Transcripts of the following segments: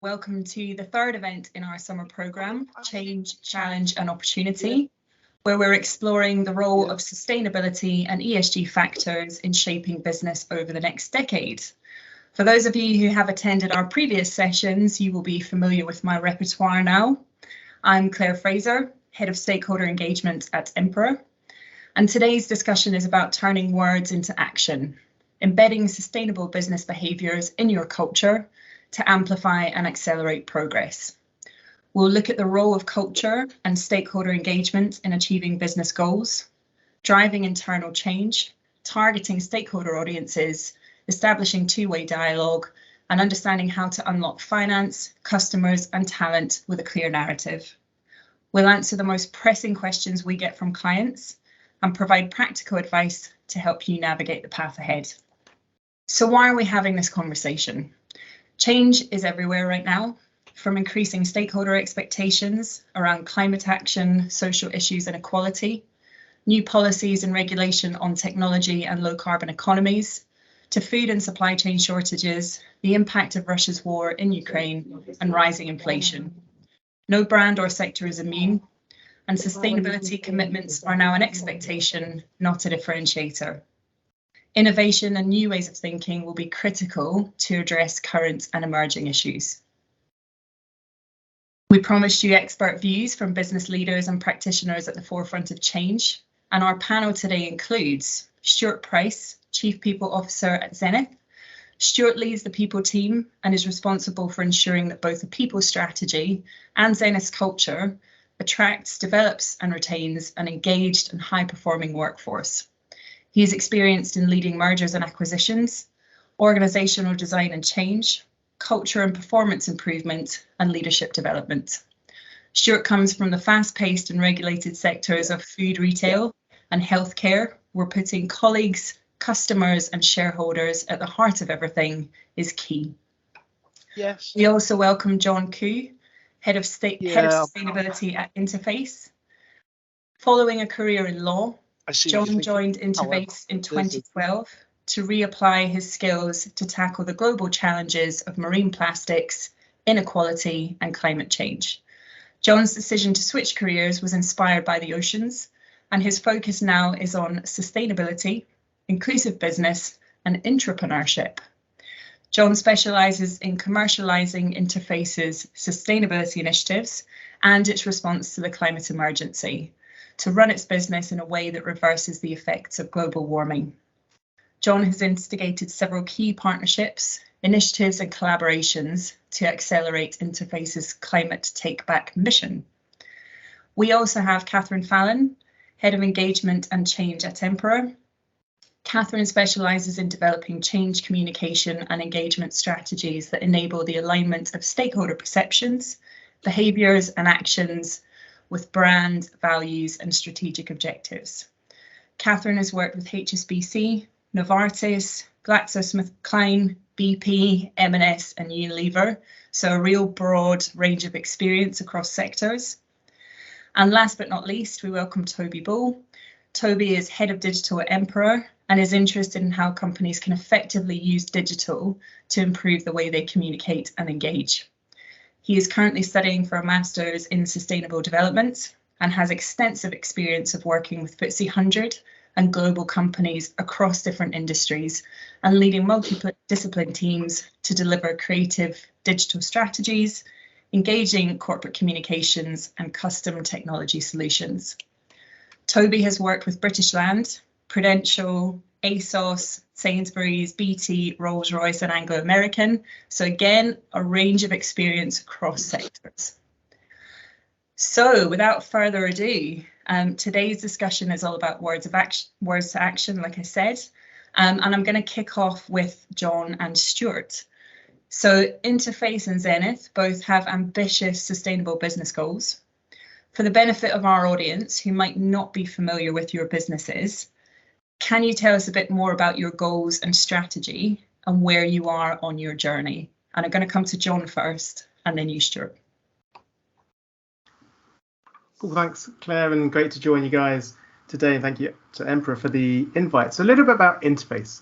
Welcome to the third event in our summer programme, Change, Challenge and Opportunity, where we're exploring the role of sustainability and ESG factors in shaping business over the next decade. For those of you who have attended our previous sessions, you will be familiar with my repertoire now. I'm Claire Fraser, Head of Stakeholder Engagement at Emperor, and today's discussion is about turning words into action, embedding sustainable business behaviours in your culture to amplify and accelerate progress. We'll look at the role of culture and stakeholder engagement in achieving business goals, driving internal change, targeting stakeholder audiences, establishing two-way dialogue, and understanding how to unlock finance, customers, and talent with a clear narrative. We'll answer the most pressing questions we get from clients and provide practical advice to help you navigate the path ahead. So why are we having this conversation? Change is everywhere right now, from increasing stakeholder expectations around climate action, social issues and equality, new policies and regulation on technology and low carbon economies, to food and supply chain shortages, the impact of Russia's war in Ukraine and rising inflation. No brand or sector is immune, and sustainability commitments are now an expectation, not a differentiator. Innovation and new ways of thinking will be critical to address current and emerging issues. We promised you expert views from business leaders and practitioners at the forefront of change, and our panel today includes Stuart Price, Chief People Officer at Zenith. Stuart leads the people team and is responsible for ensuring that both the people strategy and Zenith's culture attracts, develops and retains an engaged and high-performing workforce. He is experienced in leading mergers and acquisitions, organisational design and change, culture and performance improvement, and leadership development. Stuart comes from the fast-paced and regulated sectors of food retail and healthcare, where putting colleagues, customers and shareholders at the heart of everything is key. Yes. We also welcome John Khoo, Head of Sustainability at Interface. Following a career in law, John joined Interface in 2012 to reapply his skills to tackle the global challenges of marine plastics, inequality and climate change. John's decision to switch careers was inspired by the oceans, and his focus now is on sustainability, inclusive business and entrepreneurship. John specialises in commercialising Interface's sustainability initiatives and its response to the climate emergency, to run its business in a way that reverses the effects of global warming. John has instigated several key partnerships, initiatives and collaborations to accelerate Interface's climate take-back mission. We also have Fallon, Head of Engagement and Change at Emperor. Catherine specialises in developing change communication and engagement strategies that enable the alignment of stakeholder perceptions, behaviours and actions with brand, values and strategic objectives. Catherine has worked with HSBC, Novartis, GlaxoSmithKline, BP, M&S and Unilever, so a real broad range of experience across sectors. And last but not least, we welcome Toby Bull. Toby is Head of Digital at Emperor and is interested in how companies can effectively use digital to improve the way they communicate and engage. He is currently studying for a Master's in Sustainable Development and has extensive experience of working with FTSE 100 and global companies across different industries and leading multidiscipline teams to deliver creative digital strategies, engaging corporate communications and custom technology solutions. Toby has worked with British Land, Prudential, ASOS, Sainsbury's, BT, Rolls-Royce and Anglo-American. So again, a range of experience across sectors. So without further ado, today's discussion is all about words to action, like I said, and I'm going to kick off with John and Stuart. So Interface and Zenith both have ambitious sustainable business goals. For the benefit of our audience who might not be familiar with your businesses, can you tell us a bit more about your goals and strategy and where you are on your journey? And I'm going to come to John first and then you, Stuart. Well, thanks, Claire, and great to join you guys today. And thank you to Emperor for the invite. So a little bit about Interface.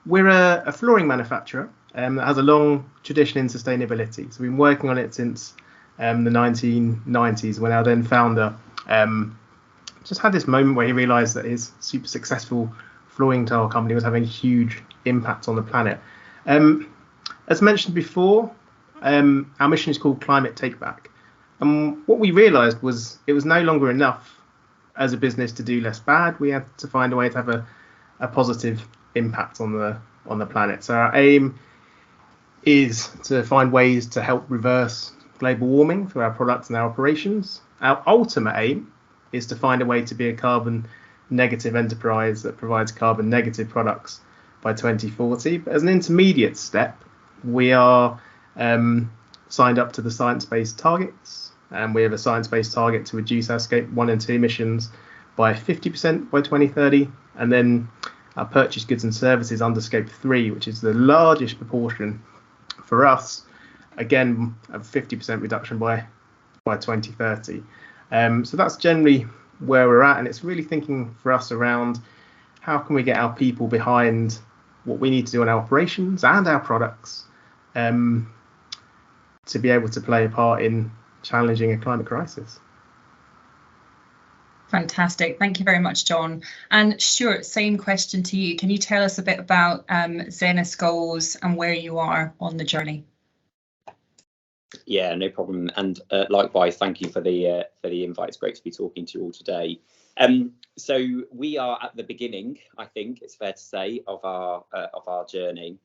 We're a flooring manufacturer that has a long tradition in sustainability. So we've been working on it since the 1990s, when our then founder just had this moment where he realised that his super successful flooring tile company was having a huge impact on the planet. As mentioned before, our mission is called Climate Take Back. And what we realised was it was no longer enough as a business to do less bad. We had to find a way to have a positive impact on the planet. So our aim is to find ways to help reverse global warming through our products and our operations. Our ultimate aim is to find a way to be a carbon negative enterprise that provides carbon negative products by 2040. But as an intermediate step, we are signed up to the science-based targets, and we have a science-based target to reduce our scope 1 and 2 emissions by 50% by 2030, and then our purchased goods and services under scope 3, which is the largest proportion for us, again a 50% reduction by 2030. So that's generally where we're at, and it's really thinking for us around how can we get our people behind what we need to do in our operations and our products to be able to play a part in challenging a climate crisis. Fantastic. Thank you very much, John. And Stuart, same question to you. Can you tell us a bit about Zenith's goals and where you are on the journey? Yeah, no problem. And likewise, thank you for the invite. It's great to be talking to you all today. So we are at the beginning, I think it's fair to say, of our journey.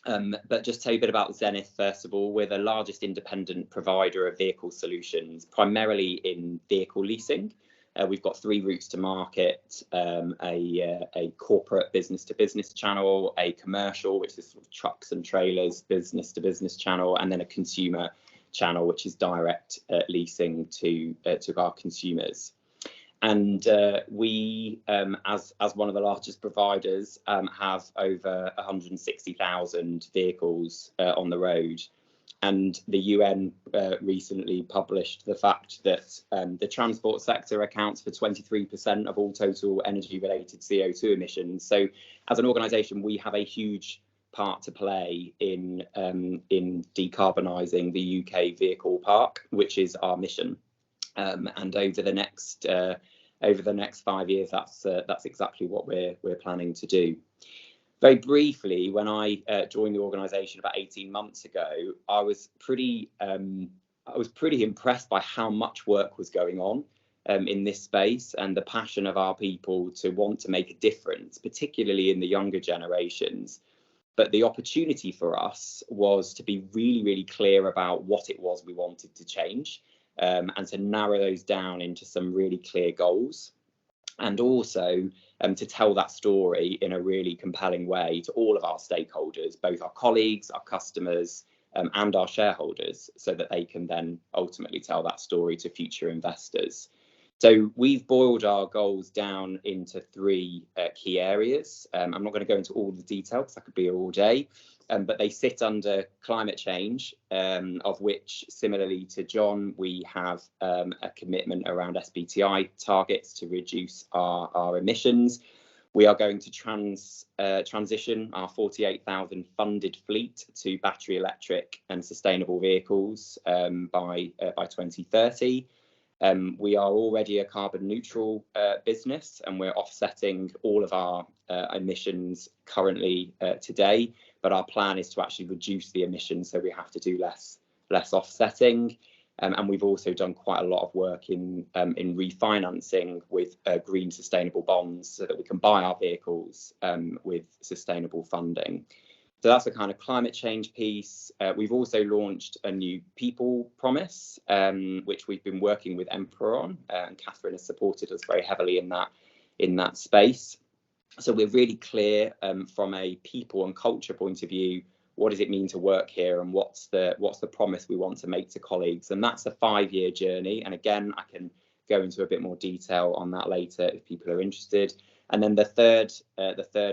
But just tell you a bit about Zenith first of all. We're the largest independent provider of vehicle solutions, primarily in vehicle leasing. We've got 3 routes to market: a corporate business-to-business channel, a commercial, which is sort of trucks and trailers business-to-business channel, and then a consumer channel, which is direct leasing to our consumers. And we, as one of the largest providers, have over 160,000 vehicles on the road. And the UN recently published the fact that the transport sector accounts for 23% of all total energy-related CO2 emissions. So, as an organisation, we have a huge part to play in decarbonising the UK vehicle park, which is our mission. And over the next 5 years, that's exactly what we're planning to do. Very briefly, when I joined the organisation about 18 months ago, I was pretty impressed by how much work was going on in this space, and the passion of our people to want to make a difference, particularly in the younger generations. But the opportunity for us was to be really, really clear about what it was we wanted to change, and to narrow those down into some really clear goals. And also to tell that story in a really compelling way to all of our stakeholders, both our colleagues, our customers, and our shareholders, so that they can then ultimately tell that story to future investors. So we've boiled our goals down into 3 key areas. I'm not going to go into all the detail because that could be here all day, but they sit under climate change, of which, similarly to John, we have a commitment around SBTi targets to reduce our emissions. We are going to transition our 48,000 funded fleet to battery electric and sustainable vehicles by 2030. We are already a carbon neutral business, and we're offsetting all of our emissions currently today. But our plan is to actually reduce the emissions, so we have to do less offsetting. And we've also done quite a lot of work in refinancing with green sustainable bonds, so that we can buy our vehicles with sustainable funding. So that's the kind of climate change piece. We've also launched a new people promise, which we've been working with Emperor on, and Catherine has supported us very heavily in that space. So we're really clear from a people and culture point of view, what does it mean to work here, and what's the promise we want to make to colleagues. And that's a 5-year journey. And again, I can go into a bit more detail on that later if people are interested. And then the third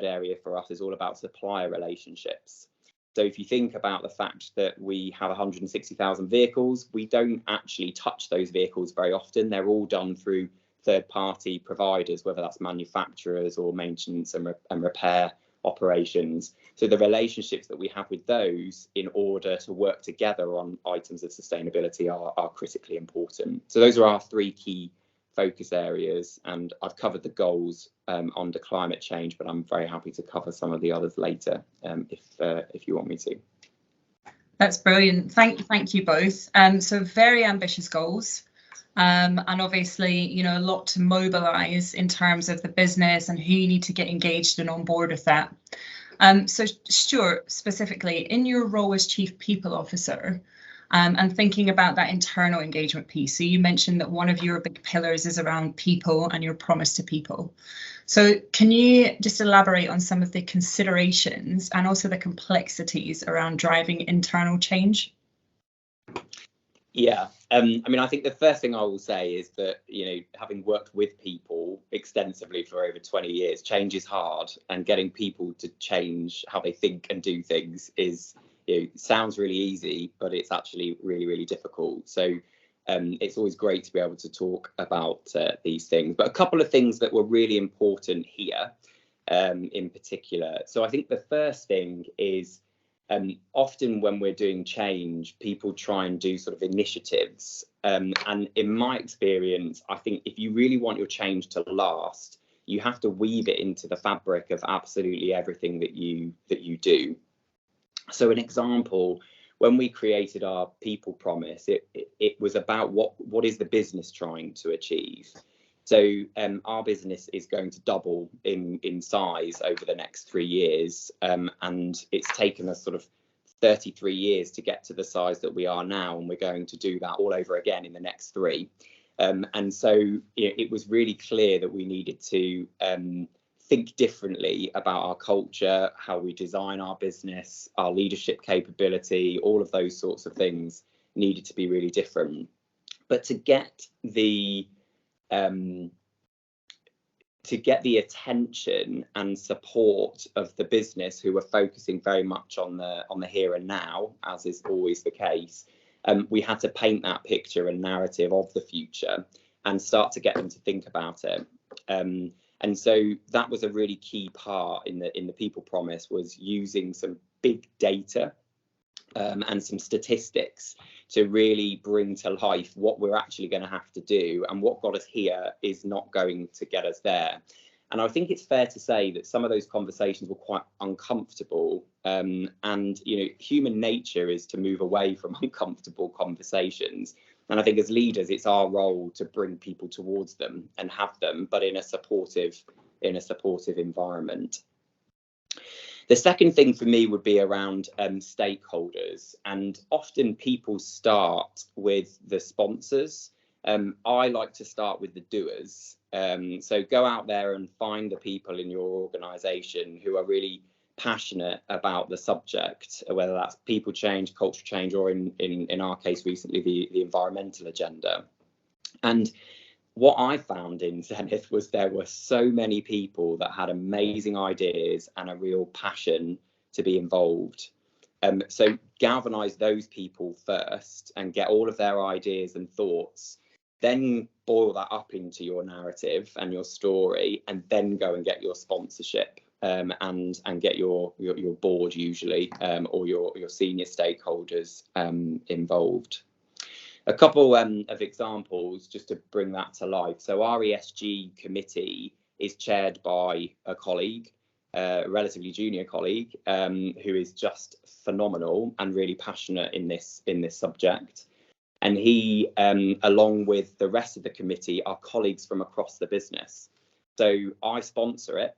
area for us is all about supplier relationships. So if you think about the fact that we have 160,000 vehicles, we don't actually touch those vehicles very often. They're all done through third-party providers, whether that's manufacturers or maintenance and repair operations. So the relationships that we have with those in order to work together on items of sustainability are critically important. So those are our 3 key focus areas, and I've covered the goals under climate change, but I'm very happy to cover some of the others later if you want me to. That's brilliant. Thank you both. So very ambitious goals. And obviously, you know, a lot to mobilize in terms of the business and who you need to get engaged and on board with that. So Stuart, specifically in your role as Chief People Officer, and thinking about that internal engagement piece. So you mentioned that one of your big pillars is around people and your promise to people. So can you just elaborate on some of the considerations and also the complexities around driving internal change? Yeah, I mean, I think the first thing I will say is that, you know, having worked with people extensively for over 20 years, change is hard, and getting people to change how they think and do things is, you know, sounds really easy, but it's actually really, really difficult. So it's always great to be able to talk about these things. But a couple of things that were really important here in particular. So I think the first thing is, often when we're doing change, people try and do sort of initiatives. And in my experience, I think if you really want your change to last, you have to weave it into the fabric of absolutely everything that you do. So an example, when we created our people promise, it was about what is the business trying to achieve. So our business is going to double in size over the next 3 years, and it's taken us sort of 33 years to get to the size that we are now, and we're going to do that all over again in the next 3. And so it was really clear that we needed to think differently about our culture, how we design our business, our leadership capability, all of those sorts of things needed to be really different. But to get the attention and support of the business, who are focusing very much on the here and now, as is always the case, we had to paint that picture and narrative of the future and start to get them to think about it. And so that was a really key part in the people promise, was using some big data and some statistics to really bring to life what we're actually going to have to do, and what got us here is not going to get us there. And I think it's fair to say that some of those conversations were quite uncomfortable, and you know, human nature is to move away from uncomfortable conversations. And I think as leaders, it's our role to bring people towards them and have them, but in a supportive environment. The second thing for me would be around stakeholders, and often people start with the sponsors. I like to start with the doers. So go out there and find the people in your organisation who are really passionate about the subject, whether that's people change, culture change, or in our case recently, the environmental agenda. And what I found in Zenith was there were so many people that had amazing ideas and a real passion to be involved. So galvanise those people first and get all of their ideas and thoughts, then boil that up into your narrative and your story, and then go and get your sponsorship and get your board usually, or your senior stakeholders involved. A couple of examples just to bring that to life. So our ESG committee is chaired by a colleague, a relatively junior colleague, who is just phenomenal and really passionate in this subject. And he, along with the rest of the committee, are colleagues from across the business. So I sponsor it,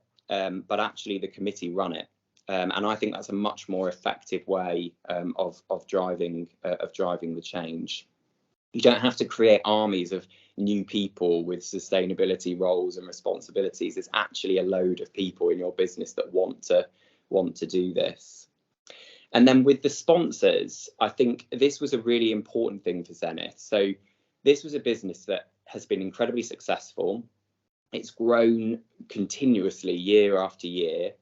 but actually the committee run it. And I think that's a much more effective way of driving the change. You don't have to create armies of new people with sustainability roles and responsibilities. It's actually a load of people in your business that want to do this. And then with the sponsors, I think this was a really important thing for Zenith. So this was a business that has been incredibly successful. It's grown continuously year after year.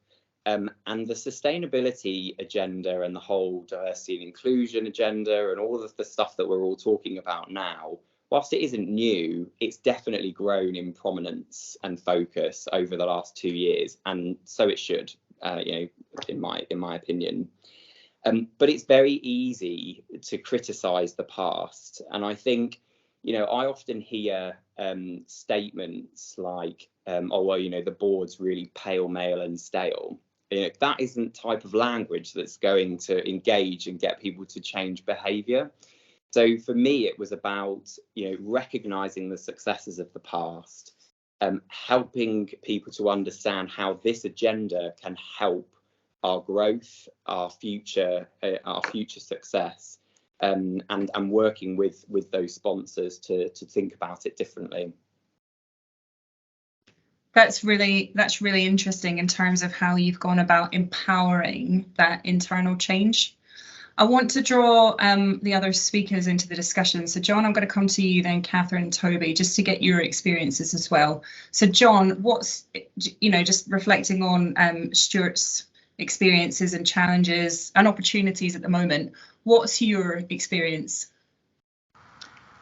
And the sustainability agenda and the whole diversity and inclusion agenda and all of the stuff that we're all talking about now, whilst it isn't new, it's definitely grown in prominence and focus over the last 2 years. And so it should, in my opinion. But it's very easy to criticise the past, and I think, I often hear statements like, "Oh well, the board's really pale, male, and stale." That isn't type of language that's going to engage and get people to change behaviour. So for me, it was about recognising the successes of the past, helping people to understand how this agenda can help our growth, our future success, and working with those sponsors to think about it differently. That's really interesting in terms of how you've gone about empowering that internal change. I want to draw the other speakers into the discussion. So John, I'm going to come to you, then Catherine and Toby, just to get your experiences as well. So John, what's, just reflecting on Stuart's experiences and challenges and opportunities at the moment, what's your experience?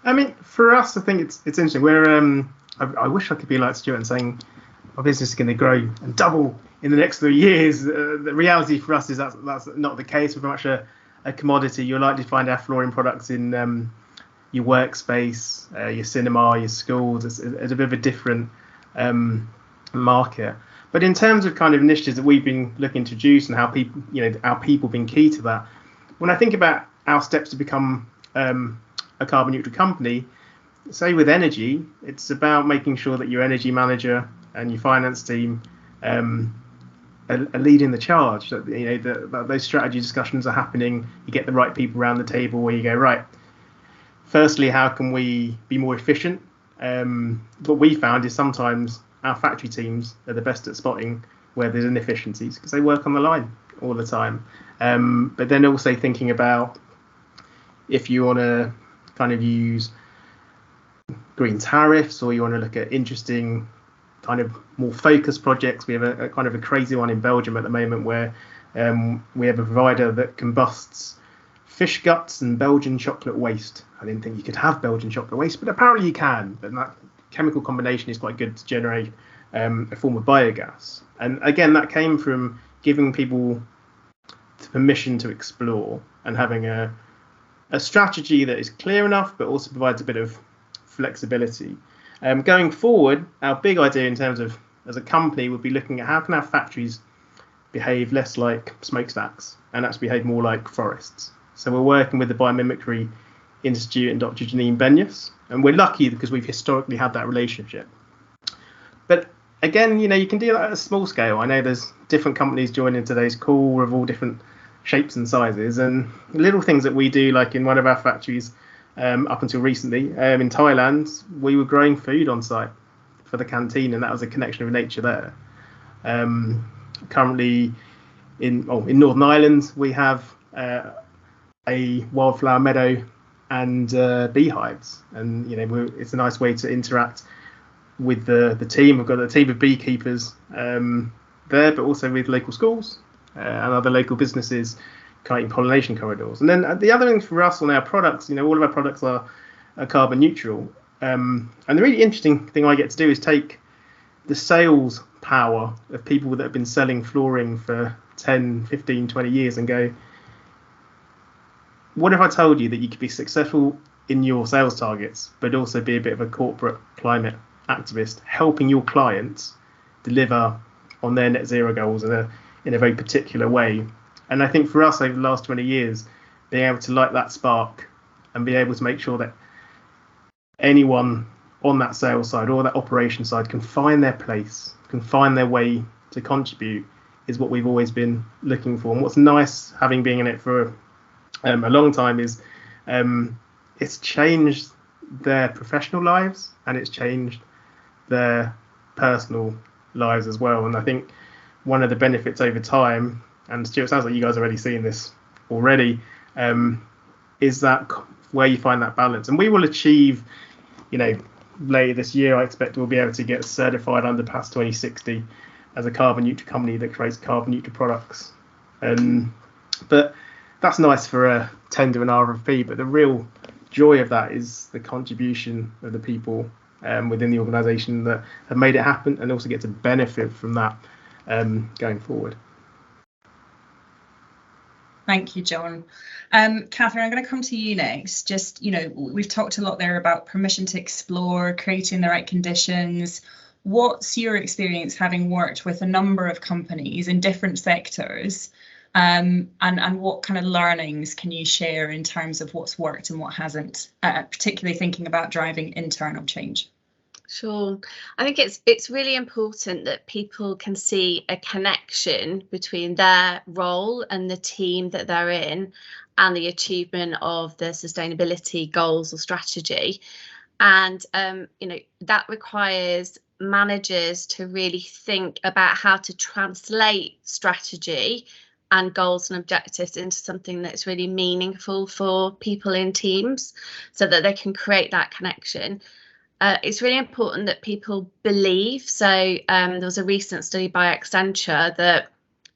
I mean, for us, I think it's interesting. We're I wish I could be like Stuart and saying our business is going to grow and double in the next 3 years. The reality for us is that's not the case. We're very much a commodity. You're likely to find our flooring products in your workspace, your cinema, your schools. It's a bit of a different market. But in terms of kind of initiatives that we've been looking to introduce and how people, our people been key to that, when I think about our steps to become a carbon neutral company, say with energy, it's about making sure that your energy manager and your finance team are leading the charge. That those strategy discussions are happening. You get the right people around the table where you go, right, firstly, how can we be more efficient? What we found is sometimes our factory teams are the best at spotting where there's inefficiencies because they work on the line all the time. But then also thinking about if you want to kind of use green tariffs, or you want to look at interesting kind of more focused projects. We have a kind of a crazy one in Belgium at the moment where we have a provider that combusts fish guts and Belgian chocolate waste. I didn't think you could have Belgian chocolate waste, but apparently you can. And that chemical combination is quite good to generate a form of biogas. And again, that came from giving people permission to explore and having a strategy that is clear enough, but also provides a bit of flexibility. Going forward, our big idea in terms of as a company would be looking at how can our factories behave less like smokestacks and actually behave more like forests. So we're working with the Biomimicry Institute and Dr. Janine Benyus, and we're lucky because we've historically had that relationship. But again, you can do that at a small scale. I know there's different companies joining today's call of all different shapes and sizes, and little things that we do, like in one of our factories up until recently in Thailand, we were growing food on site for the canteen, and that was a connection with nature there. Currently in Northern Ireland, we have a wildflower meadow and beehives, and it's a nice way to interact with the team. We've got a team of beekeepers there, but also with local schools and other local businesses creating pollination corridors. And then the other thing for us on our products, all of our products are carbon neutral. And the really interesting thing I get to do is take the sales power of people that have been selling flooring for 10, 15, 20 years and go, what if I told you that you could be successful in your sales targets, but also be a bit of a corporate climate activist, helping your clients deliver on their net zero goals in a very particular way? And I think for us over the last 20 years, being able to light that spark and be able to make sure that anyone on that sales side or that operation side can find their place, can find their way to contribute, is what we've always been looking for. And what's nice, having been in it for a long time, is it's changed their professional lives and it's changed their personal lives as well. And I think one of the benefits over time, and Stuart, sounds like you guys are already seeing this already, is that where you find that balance. And we will achieve, later this year, I expect we'll be able to get certified under PAS 2060 as a carbon neutral company that creates carbon neutral products. But that's nice for a tender and RFP, but the real joy of that is the contribution of the people within the organisation that have made it happen and also get to benefit from that going forward. Thank you, John. Catherine, I'm going to come to you next. Just, we've talked a lot there about permission to explore, creating the right conditions. What's your experience having worked with a number of companies in different sectors? And what kind of learnings can you share in terms of what's worked and what hasn't, particularly thinking about driving internal change? Sure. I think it's really important that people can see a connection between their role and the team that they're in and the achievement of the sustainability goals or strategy. And, that requires managers to really think about how to translate strategy and goals and objectives into something that's really meaningful for people in teams so that they can create that connection. It's really important that people believe. So there was a recent study by Accenture that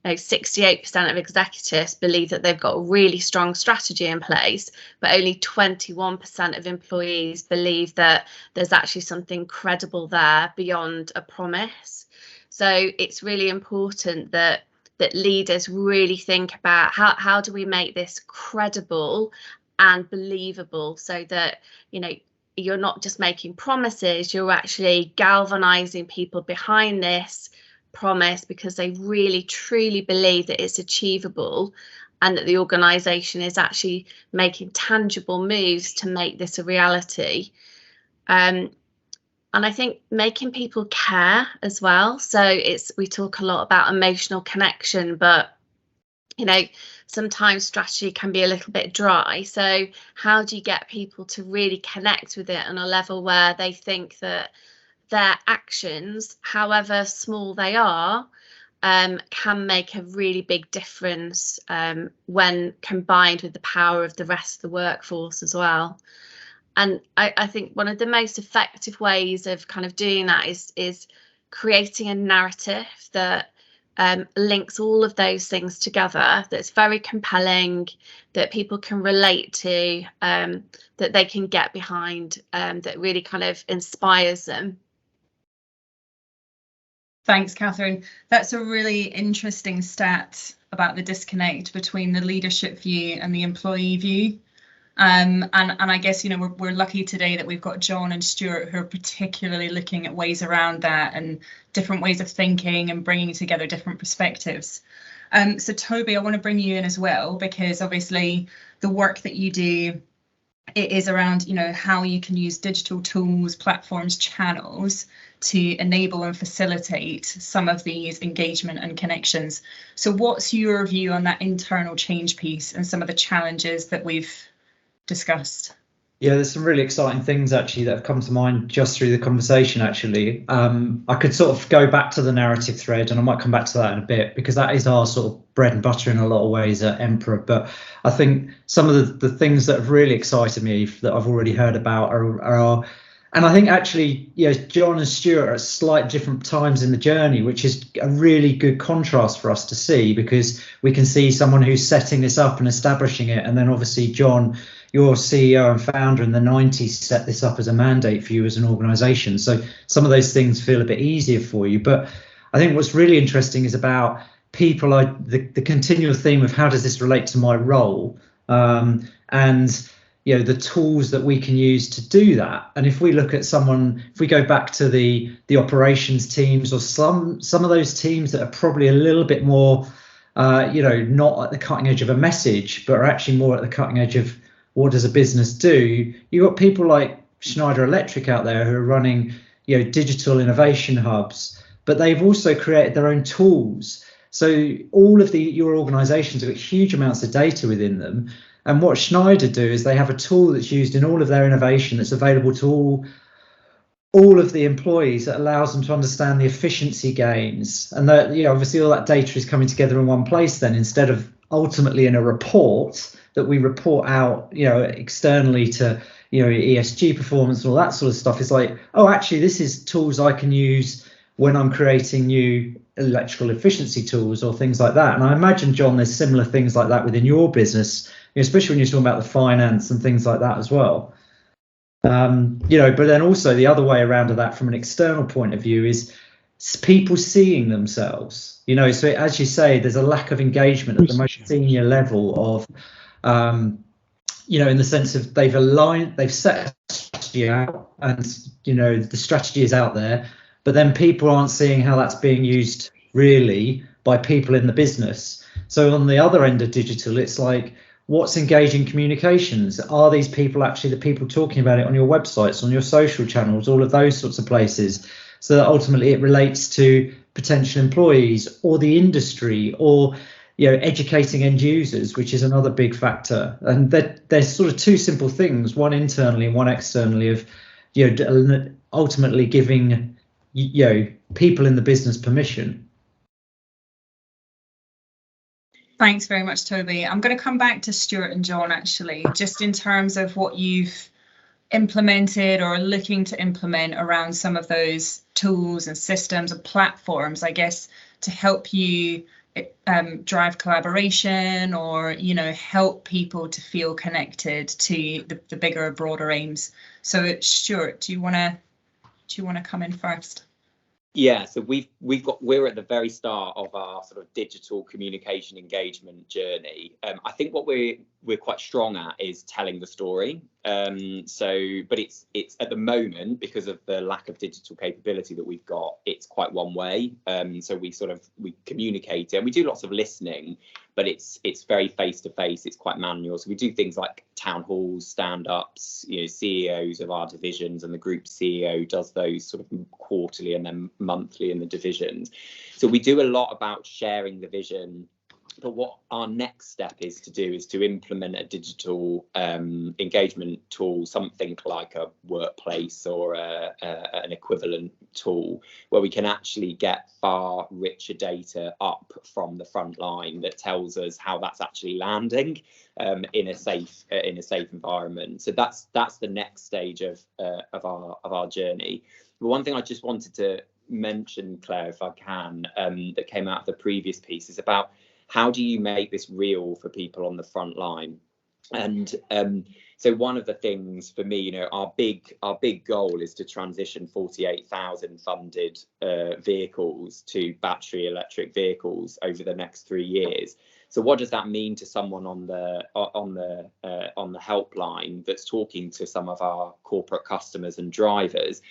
68% of executives believe that they've got a really strong strategy in place, but only 21% of employees believe that there's actually something credible there beyond a promise. So it's really important that leaders really think about how do we make this credible and believable so that, you're not just making promises, you're actually galvanizing people behind this promise because they really truly believe that it's achievable and that the organization is actually making tangible moves to make this a reality. And I think making people care as well. So we talk a lot about emotional connection, but sometimes strategy can be a little bit dry. So how do you get people to really connect with it on a level where they think that their actions, however small they are, can make a really big difference when combined with the power of the rest of the workforce as well. And I think one of the most effective ways of kind of doing that is creating a narrative that links all of those things together, that's very compelling, that people can relate to, that they can get behind, that really kind of inspires them. Thanks, Catherine. That's a really interesting stat about the disconnect between the leadership view and the employee view. And I guess, we're lucky today that we've got John and Stuart who are particularly looking at ways around that and different ways of thinking and bringing together different perspectives. So Toby, I want to bring you in as well, because obviously the work that you do, it is around, how you can use digital tools, platforms, channels to enable and facilitate some of these engagement and connections. So what's your view on that internal change piece and some of the challenges that we've discussed? Yeah, there's some really exciting things actually that have come to mind just through the conversation. Actually, I could sort of go back to the narrative thread, and I might come back to that in a bit because that is our sort of bread and butter in a lot of ways at Emperor. But I think some of the things that have really excited me that I've already heard about are and I think actually, John and Stuart are at slight different times in the journey, which is a really good contrast for us to see, because we can see someone who's setting this up and establishing it, and then obviously John, your CEO and founder in the 90s, set this up as a mandate for you as an organization. So some of those things feel a bit easier for you. But I think what's really interesting is about people, the continual theme of how does this relate to my role, and the tools that we can use to do that. And if we look at if we go back to the operations teams, or some of those teams that are probably a little bit more, not at the cutting edge of a message, but are actually more at the cutting edge of what does a business do. You've got people like Schneider Electric out there who are running, digital innovation hubs, but they've also created their own tools. So all of your organizations have got huge amounts of data within them. And what Schneider do is they have a tool that's used in all of their innovation that's available to all of the employees, that allows them to understand the efficiency gains. And that, obviously all that data is coming together in one place then, instead of ultimately in a report that we report out, externally to, ESG performance and all that sort of stuff. It's like, oh, actually, this is tools I can use when I'm creating new electrical efficiency tools or things like that. And I imagine, John, there's similar things like that within your business, especially when you're talking about the finance and things like that as well. But then also the other way around of that from an external point of view is, people seeing themselves, you know. So as you say, there's a lack of engagement at the most senior level of, you know, in the sense of they've set a strategy out, and, you know, the strategy is out there, but then people aren't seeing how that's being used really by people in the business. So on the other end of digital, it's like, what's engaging communications? Are these people actually the people talking about it on your websites, on your social channels, all of those sorts of places? So that ultimately it relates to potential employees or the industry, or, you know, educating end users, which is another big factor. And there's sort of two simple things, one internally and one externally, of, you know, ultimately giving, you know, people in the business permission. Thanks very much, Toby. I'm going to come back to Stuart and John, actually, just in terms of what you've implemented or looking to implement around some of those tools and systems and platforms, I guess, to help you drive collaboration, or, you know, help people to feel connected to the bigger, broader aims. So, Stuart, do you want to come in first? Yeah, so we're at the very start of our sort of digital communication engagement journey. I think what we're quite strong at is telling the story. But it's at the moment, because of the lack of digital capability that we've got, it's quite one way. So we communicate and we do lots of listening, but it's very face to face. It's quite manual. So we do things like town halls, stand-ups. You know, CEOs of our divisions and the group CEO does those sort of quarterly and then monthly in the divisions. So we do a lot about sharing the vision. But what our next step is to do is to implement a digital engagement tool, something like a workplace or an equivalent tool, where we can actually get far richer data up from the front line that tells us how that's actually landing in a safe environment. So that's the next stage of our journey. But one thing I just wanted to mention, Claire, if I can, that came out of the previous piece, is about how do you make this real for people on the front line? And so one of the things for me, you know, our big goal is to transition 48,000 funded vehicles to battery electric vehicles over the next 3 years. So what does that mean to someone on the helpline that's talking to some of our corporate customers and drivers?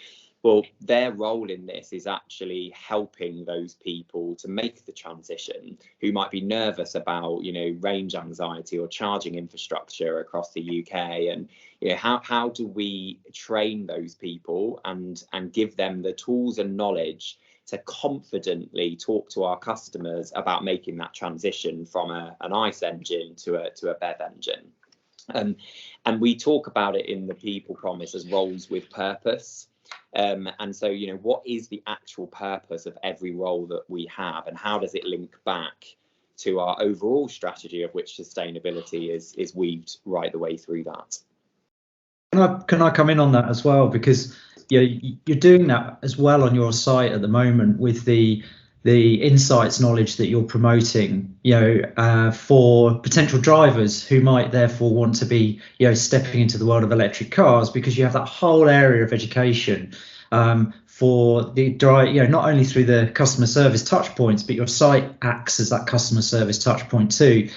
Well, their role in this is actually helping those people to make the transition, who might be nervous about, you know, range anxiety or charging infrastructure across the UK. And, you know, how do we train those people and give them the tools and knowledge to confidently talk to our customers about making that transition from an ICE engine to a BEV engine? And we talk about it in the People Promise as roles with purpose. And so, you know, what is the actual purpose of every role that we have, and how does it link back to our overall strategy, of which sustainability is weaved right the way through that? Can I come in on that as well? Because, you know, you're doing that as well on your site at the moment with the insights knowledge that you're promoting, you know, for potential drivers who might therefore want to be, you know, stepping into the world of electric cars, because you have that whole area of education for the drive, you know, not only through the customer service touch points, but your site acts as that customer service touch point too.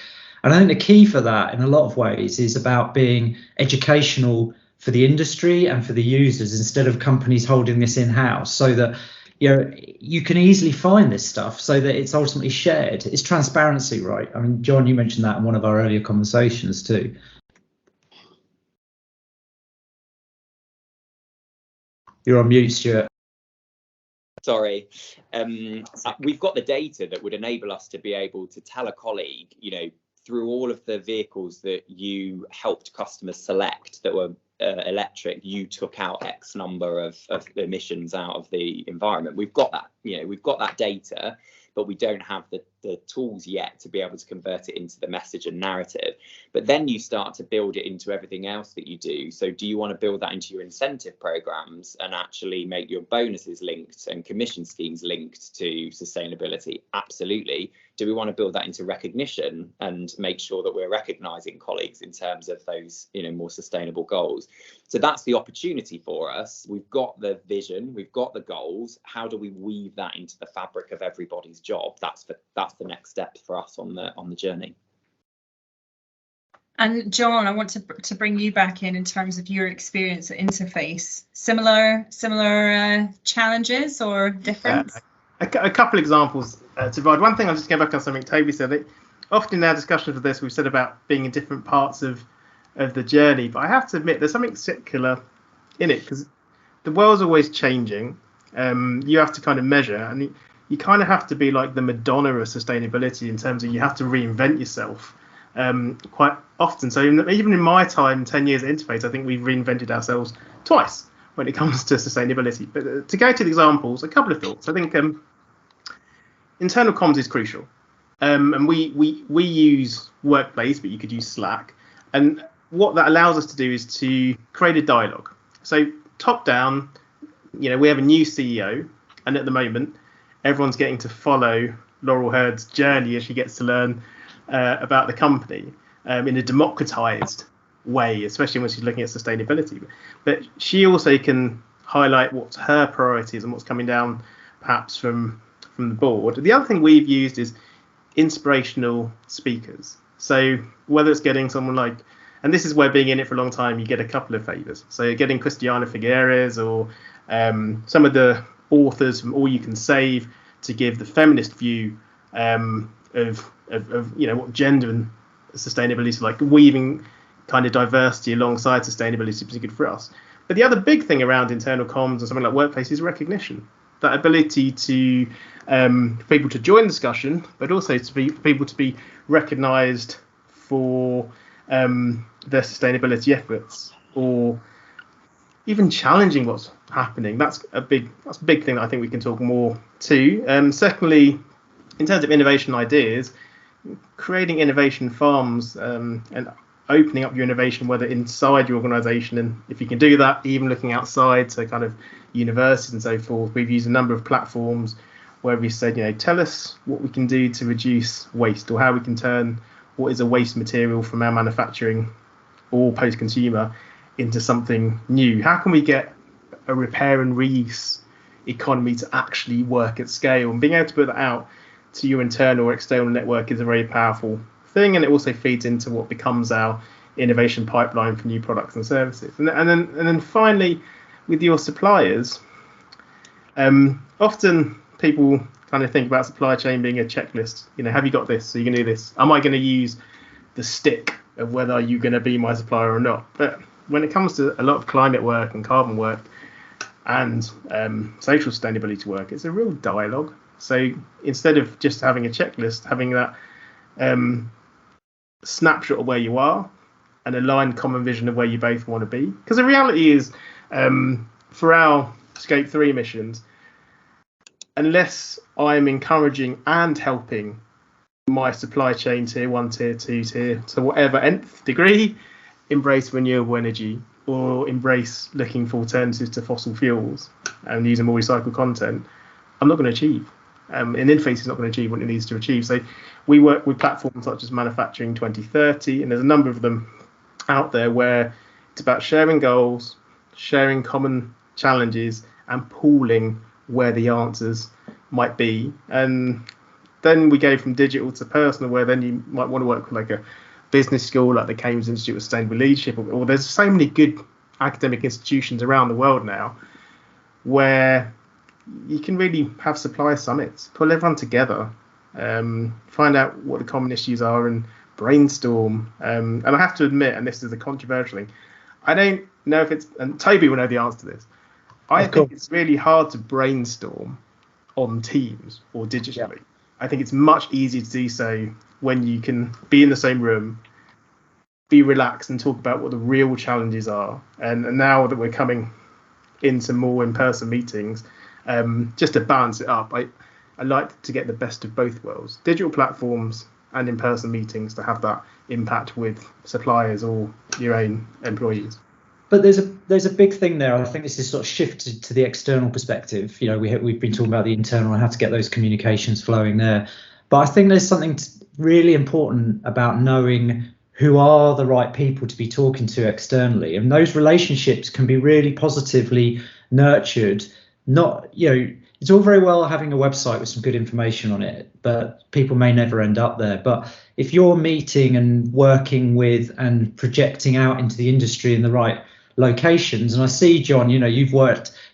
And I think the key for that in a lot of ways is about being educational for the industry and for the users, instead of companies holding this in-house, so that, you know, you can easily find this stuff so that it's ultimately shared. It's transparency, right? I mean, John, you mentioned that in one of our earlier conversations too. You're on mute, Stuart. Sorry. We've got the data that would enable us to be able to tell a colleague, you know, through all of the vehicles that you helped customers select that were electric, you took out X number of emissions out of the environment. We've got that, you know, we've got that data, but we don't have the tools yet to be able to convert it into the message and narrative. But then you start to build it into everything else that you do. So do you want to build that into your incentive programs and actually make your bonuses linked and commission schemes linked to sustainability? Absolutely. Do we want to build that into recognition and make sure that we're recognizing colleagues in terms of those, more sustainable goals? So that's the opportunity for us. We've got the vision, we've got the goals. How do we weave that into the fabric of everybody's job? That's the next step for us on the journey. And John, I want to bring you back in terms of your experience at Interface. Similar challenges or different? A couple examples to provide. One thing, I'll just go back on something Toby said. That often in our discussions of this, we've said about being in different parts of the journey, but I have to admit there's something secular in it, because the world's always changing. You have to kind of measure, and you kind of have to be like the Madonna of sustainability in terms of you have to reinvent yourself quite often. So even in my time, 10 years at Interface, I think we've reinvented ourselves twice when it comes to sustainability. But to go to the examples, a couple of thoughts. I think internal comms is crucial, and we use Workplace, but you could use Slack. And what that allows us to do is to create a dialogue. So top down, we have a new CEO, and at the moment, everyone's getting to follow Laurel Hurd's journey as she gets to learn about the company in a democratized way, especially when she's looking at sustainability. But she also can highlight what's her priorities and what's coming down perhaps from the board. The other thing we've used is inspirational speakers. So whether it's getting someone like, and this is where being in it for a long time, you get a couple of favors. So getting Christiana Figueres or some of the authors from All You Can Save to give the feminist view of what gender and sustainability is like, weaving kind of diversity alongside sustainability is good for us. But the other big thing around internal comms and something like Workplace is recognition. That ability to for people to join the discussion, but also for people to be recognised for their sustainability efforts, or even challenging what's happening. That's a big thing that I think we can talk more to. Secondly, in terms of innovation ideas, creating innovation farms and opening up your innovation, whether inside your organisation, and if you can do that, even looking outside to kind of universities and so forth. We've used a number of platforms where we said, tell us what we can do to reduce waste, or how we can turn what is a waste material from our manufacturing or post-consumer into something new. How can we get a repair and reuse economy to actually work at scale? And being able to put that out to your internal or external network is a very powerful thing, and it also feeds into what becomes our innovation pipeline for new products and services. And then finally, with your suppliers, often people kind of think about supply chain being a checklist. Have you got this? So you can do this. Am I going to use the stick of whether you're going to be my supplier or not? But when it comes to a lot of climate work and carbon work and social sustainability work, it's a real dialogue. So instead of just having a checklist, having that snapshot of where you are, an aligned common vision of where you both want to be. Because the reality is, for our Scope 3 emissions, unless I'm encouraging and helping my supply chain tier 1, tier 2, tier to whatever nth degree embrace renewable energy, or embrace looking for alternatives to fossil fuels and using more recycled content, I'm not going to achieve. And Interface is not going to achieve what it needs to achieve. So we work with platforms such as Manufacturing 2030, and there's a number of them out there where it's about sharing goals, sharing common challenges, and pooling where the answers might be. And then we go from digital to personal, where then you might want to work with like a business school like the Cambridge Institute of Sustainable Leadership, or there's so many good academic institutions around the world now where you can really have supplier summits, pull everyone together, find out what the common issues are and brainstorm. And I have to admit, and this is a controversial thing, I don't know if it's, and Toby will know the answer to this, I think it's really hard to brainstorm on Teams or digitally. Yeah. I think it's much easier to do so when you can be in the same room, be relaxed and talk about what the real challenges are. And now that we're coming into more in-person meetings, just to balance it up, I I like to get the best of both worlds, digital platforms and in-person meetings, to have that impact with suppliers or your own employees. But there's a big thing there. I think this is sort of shifted to the external perspective. You know, we've been talking about the internal and how to get those communications flowing there. But I think there's something really important about knowing who are the right people to be talking to externally, and those relationships can be really positively nurtured. Not, you know, it's all very well having a website with some good information on it, but people may never end up there. But if you're meeting and working with and projecting out into the industry in the right locations, and I see, John, you know, you've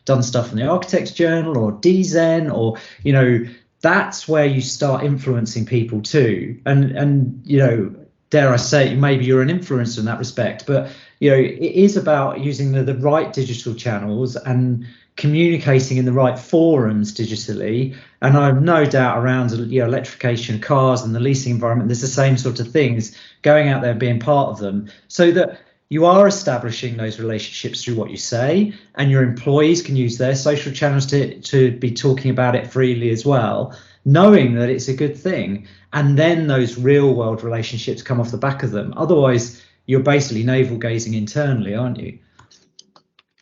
done stuff in the Architects Journal or DZen, or, you know, that's where you start influencing people too. And you know, dare I say, maybe you're an influencer in that respect, but, you know, it is about using the right digital channels and communicating in the right forums digitally. And I have no doubt around, you know, electrification, cars and the leasing environment, there's the same sort of things, going out there and being part of them, so that you are establishing those relationships through what you say, and your employees can use their social channels to be talking about it freely as well, knowing that it's a good thing. And then those real world relationships come off the back of them. Otherwise, you're basically navel gazing internally, aren't you?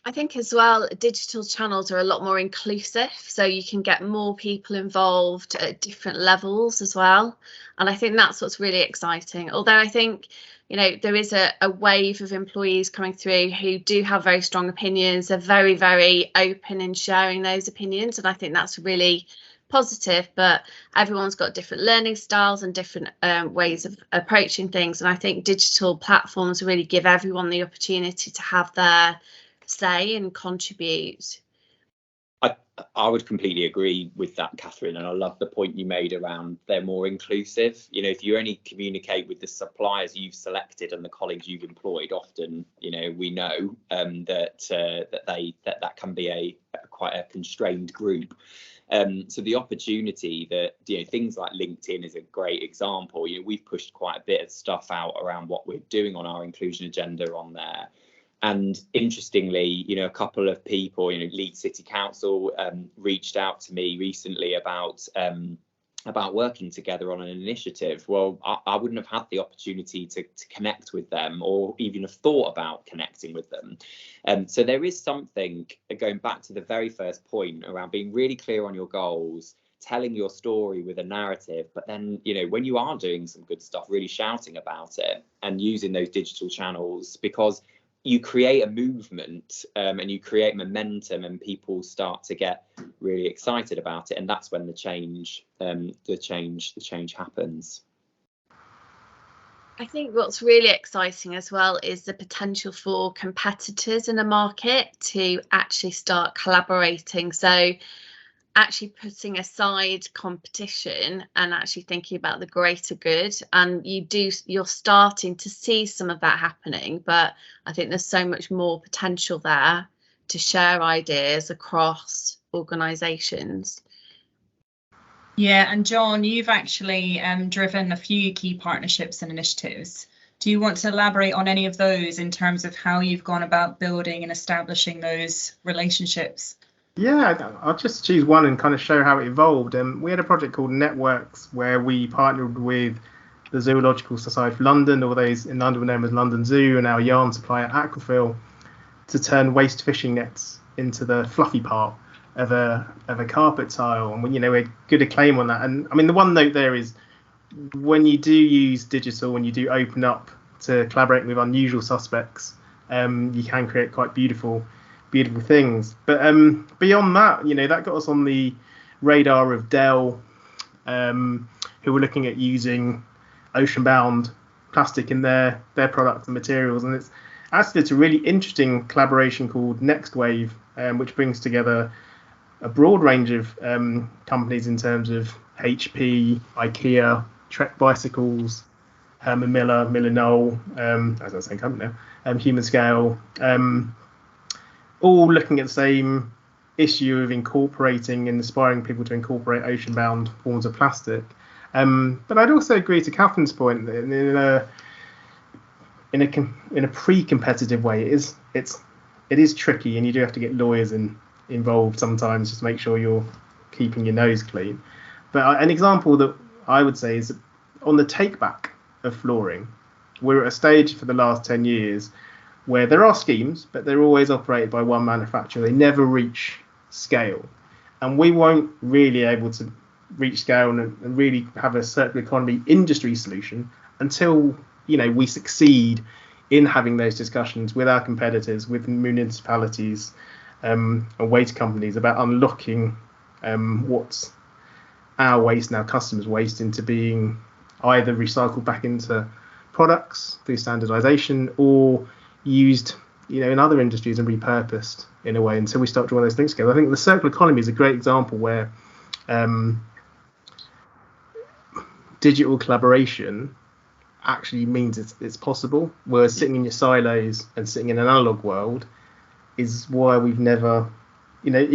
I think as well, digital channels are a lot more inclusive, so you can get more people involved at different levels as well. And I think that's what's really exciting. Although I think, you know, there is a wave of employees coming through who do have very strong opinions. They're very, very open in sharing those opinions. And I think that's really positive, but everyone's got different learning styles and different ways of approaching things. And I think digital platforms really give everyone the opportunity to have their say and contribute. I would completely agree with that, Catherine, and I love the point you made around they're more inclusive. You know, if you only communicate with the suppliers you've selected and the colleagues you've employed, often, you know, we know that can be quite a constrained group. So the opportunity that, you know, things like LinkedIn is a great example. You know, we've pushed quite a bit of stuff out around what we're doing on our inclusion agenda on there. And interestingly, you know, a couple of people, you know, Leeds City Council reached out to me recently about working together on an initiative. Well, I wouldn't have had the opportunity to connect with them or even have thought about connecting with them. So there is something, going back to the very first point, around being really clear on your goals, telling your story with a narrative, but then, you know, when you are doing some good stuff, really shouting about it and using those digital channels, because you create a movement and you create momentum, and people start to get really excited about it, and that's when the change happens. I think what's really exciting as well is the potential for competitors in a market to actually start collaborating. So actually putting aside competition and actually thinking about the greater good, and you're starting to see some of that happening, but I think there's so much more potential there to share ideas across organisations. Yeah, and John, you've actually driven a few key partnerships and initiatives. Do you want to elaborate on any of those in terms of how you've gone about building and establishing those relationships? Yeah, I'll just choose one and kind of show how it evolved. We had a project called Networks, where we partnered with the Zoological Society of London, or those in London were known as London Zoo, and our yarn supplier Aquafil, to turn waste fishing nets into the fluffy part of a carpet tile. And, you know, we had good acclaim on that. And I mean, the one note there is, when you do use digital, when you do open up to collaborating with unusual suspects, you can create quite beautiful things. But beyond that, you know, that got us on the radar of Dell, who were looking at using ocean-bound plastic in their products and materials. And it's a really interesting collaboration called Next Wave, which brings together a broad range of companies in terms of HP, IKEA, Trek Bicycles, Herman Miller, Miller Knoll, as I say, company now, Human Scale, all looking at the same issue of incorporating and inspiring people to incorporate ocean-bound forms of plastic. But I'd also agree to Catherine's point that in a pre-competitive way, it is tricky, and you do have to get lawyers involved sometimes just to make sure you're keeping your nose clean. But an example that I would say is on the take back of flooring. We're at a stage for the last 10 years where there are schemes, but they're always operated by one manufacturer. They never reach scale. And we won't really able to reach scale and really have a circular economy industry solution until, you know, we succeed in having those discussions with our competitors, with municipalities and waste companies about unlocking what's our waste and our customers' waste into being either recycled back into products through standardization or used, you know, in other industries and repurposed in a way until we start drawing those links together. I think the circular economy is a great example where digital collaboration actually means it's possible, whereas sitting in your silos and sitting in an analog world is why we've never, you know,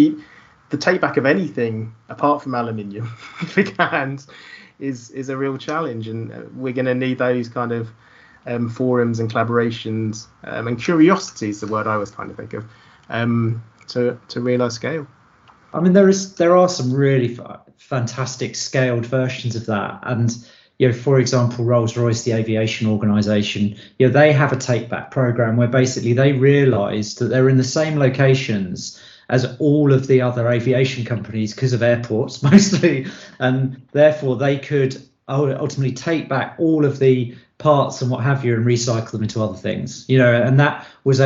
the take back of anything apart from aluminium for cans is a real challenge, and we're going to need those kind of forums and collaborations and curiosity is the word I was trying to think of to realise scale. I mean, there are some really fantastic scaled versions of that, and you know, for example, Rolls-Royce, the aviation organisation, you know, they have a take back program where basically they realised that they're in the same locations as all of the other aviation companies because of airports mostly, and therefore they could ultimately take back all of the parts and what have you and recycle them into other things, you know, and that was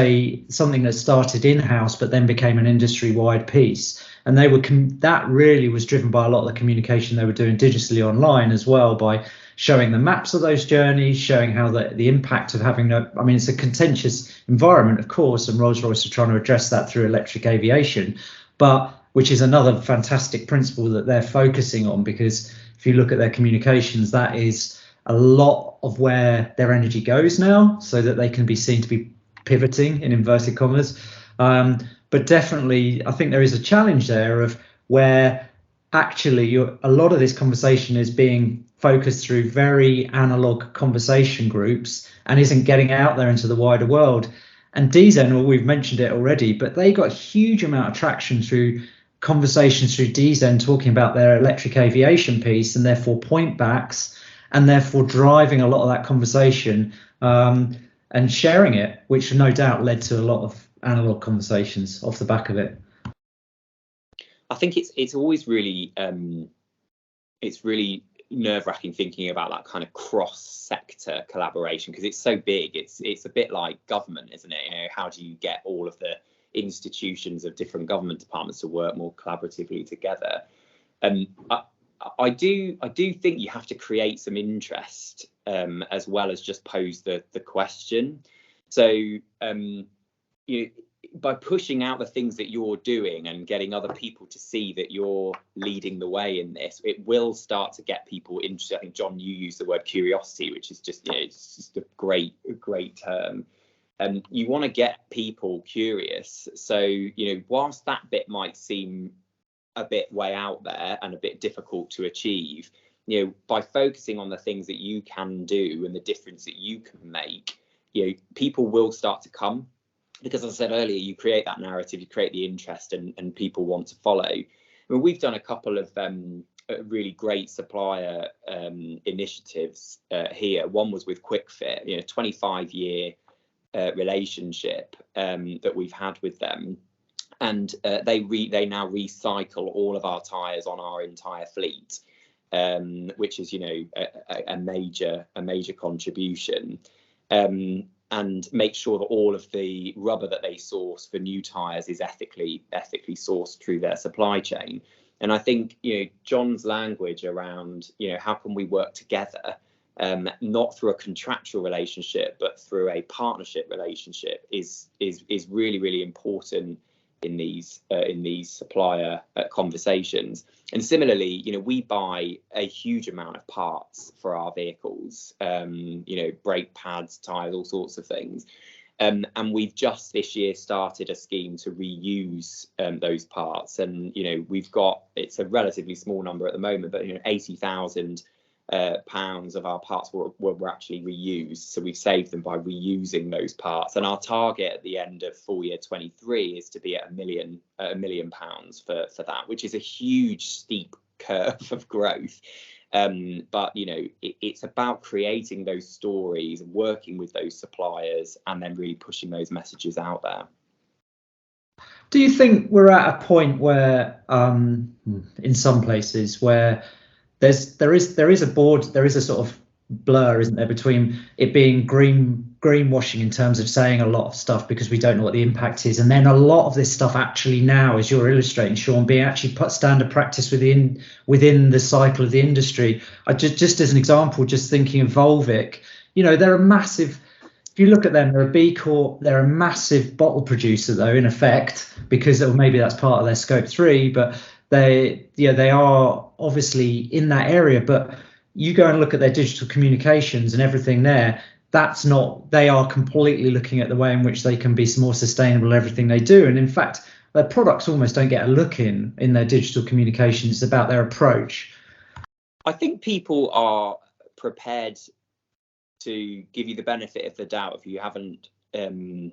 something that started in-house but then became an industry-wide piece. And they were that really was driven by a lot of the communication they were doing digitally online as well, by showing the maps of those journeys, showing how the impact of having I mean, it's a contentious environment, of course, and Rolls-Royce are trying to address that through electric aviation, but which is another fantastic principle that they're focusing on, because if you look at their communications, that is a lot of where their energy goes now, so that they can be seen to be pivoting in inverted commas. But definitely, I think there is a challenge there of where actually a lot of this conversation is being focused through very analog conversation groups and isn't getting out there into the wider world. And DZEN, well, we've mentioned it already, but they got a huge amount of traction through conversations through DZEN talking about their electric aviation piece and therefore point backs, and therefore driving a lot of that conversation and sharing it, which no doubt led to a lot of analog conversations off the back of it. I think it's always really nerve-wracking thinking about that kind of cross-sector collaboration, because it's so big. It's a bit like government, isn't it? You know, how do you get all of the institutions of different government departments to work more collaboratively together? I do think you have to create some interest as well as just pose the question. So by pushing out the things that you're doing and getting other people to see that you're leading the way in this, it will start to get people interested. I think, John, you used the word curiosity, which is just, you know, it's just a great term. And you want to get people curious. So, you know, whilst that bit might seem a bit way out there and a bit difficult to achieve, you know, by focusing on the things that you can do and the difference that you can make, you know, people will start to come. Because as I said earlier, you create that narrative, you create the interest, and people want to follow. I mean, we've done a couple of really great supplier initiatives here. One was with QuickFit, you know, 25-year relationship that we've had with them, and they now recycle all of our tyres on our entire fleet, which is, you know, a major contribution. And make sure that all of the rubber that they source for new tyres is ethically sourced through their supply chain. And I think, you know, John's language around, you know, how can we work together, not through a contractual relationship, but through a partnership relationship is really, really important in these supplier conversations. And similarly, you know, we buy a huge amount of parts for our vehicles, you know, brake pads, tyres, all sorts of things. And we've just this year started a scheme to reuse those parts. And, you know, it's a relatively small number at the moment, but, you know, 80,000 pounds of our parts were actually reused. So we've saved them by reusing those parts. And our target at the end of full year 23 is to be at £1 million for that, which is a huge, steep curve of growth. But it's about creating those stories, working with those suppliers, and then really pushing those messages out there. Do you think we're at a point where, in some places, where there is a sort of blur, isn't there, between it being greenwashing in terms of saying a lot of stuff because we don't know what the impact is, and then a lot of this stuff actually now, as you're illustrating, Sean, being actually put standard practice within the cycle of the industry. I just as an example, just thinking of Volvic, they're a massive. If you look at them, they're a B Corp. They're a massive bottle producer, though, in effect, because maybe that's part of their scope 3. But they are obviously in that area. But you go and look at their digital communications and everything there. That's not. They are completely looking at the way in which they can be more sustainable in everything they do. And in fact, their products almost don't get a look in their digital communications. It's about their approach. I think people are prepared to give you the benefit of the doubt if you haven't, if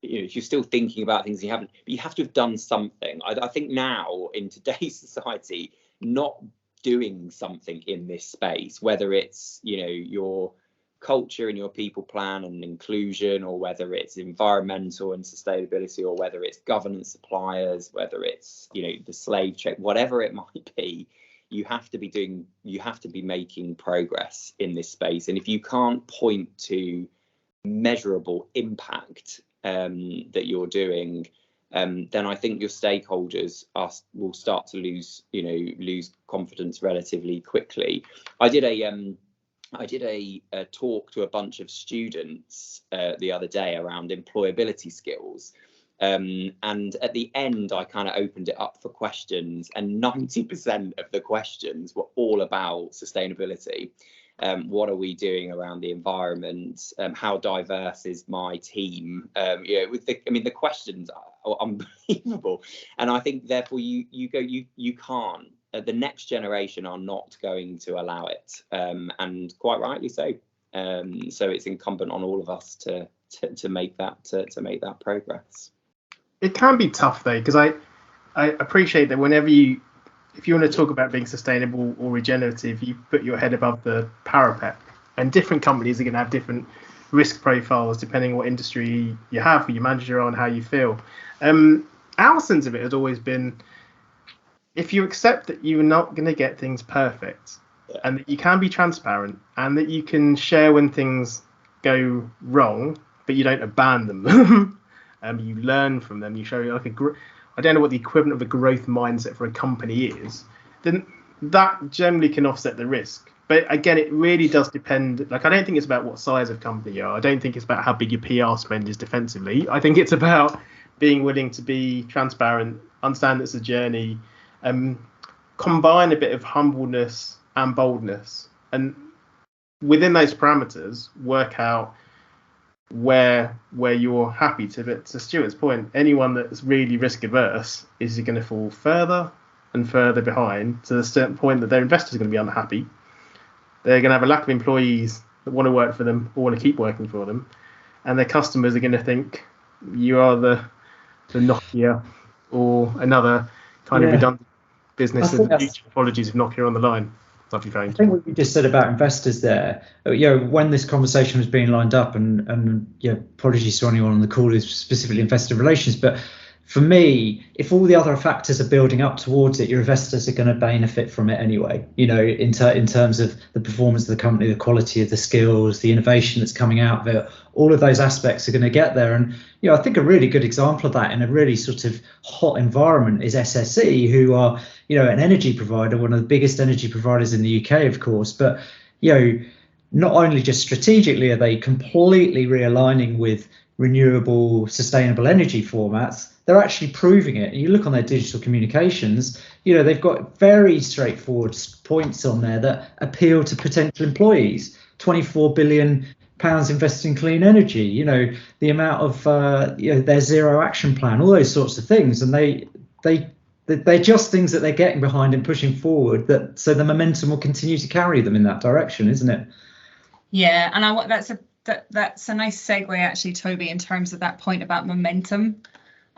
you're still thinking about things you haven't, but you have to have done something. I think now in today's society, not doing something in this space, whether it's, your culture and your people plan and inclusion, or whether it's environmental and sustainability, or whether it's governance suppliers, whether it's, the slave trade, whatever it might be, you have to be making progress in this space. And if you can't point to measurable impact that you're doing, then I think your stakeholders will start to lose confidence relatively quickly. I did a talk to a bunch of students the other day around employability skills. And at the end, I kind of opened it up for questions, and 90% of the questions were all about sustainability. What are we doing around the environment? How diverse is my team? The questions are unbelievable. And I think therefore you can't. The next generation are not going to allow it, and quite rightly so. So it's incumbent on all of us to make that progress. It can be tough though, because I appreciate that if you want to talk about being sustainable or regenerative, you put your head above the parapet, and different companies are going to have different risk profiles depending on what industry you have, who you manager on, how you feel. Our sense of it has always been, if you accept that you're not going to get things perfect, and that you can be transparent, and that you can share when things go wrong, but you don't abandon them. You learn from them. You show I don't know what the equivalent of a growth mindset for a company is. Then that generally can offset the risk. But again, it really does depend. I don't think it's about what size of company you are. I don't think it's about how big your PR spend is defensively. I think it's about being willing to be transparent, understand it's a journey, combine a bit of humbleness and boldness, and within those parameters, work out where you're happy to. But to Stuart's point, anyone that's really risk averse is going to fall further and further behind, to a certain point that their investors are going to be unhappy. They're going to have a lack of employees that want to work for them or want to keep working for them, and their customers are going to think you are the Nokia or another kind of redundant business. Apologies if Nokia on the line. I think what you just said about investors there, when this conversation was being lined up, and apologies to anyone on the call who's specifically investor relations, but for me, if all the other factors are building up towards it, your investors are going to benefit from it anyway. In terms of the performance of the company, the quality of the skills, the innovation that's coming out of it, all of those aspects are going to get there. And I think a really good example of that in a really sort of hot environment is SSE, who are an energy provider, one of the biggest energy providers in the UK, of course. But not only just strategically are they completely realigning with renewable, sustainable energy formats, they're actually proving it. And you look on their digital communications, they've got very straightforward points on there that appeal to potential employees. £24 billion invested in clean energy, the amount of their zero action plan, all those sorts of things. And they're just things that they're getting behind and pushing forward, so the momentum will continue to carry them in that direction, isn't it? Yeah, and that's a nice segue actually, Toby, in terms of that point about momentum.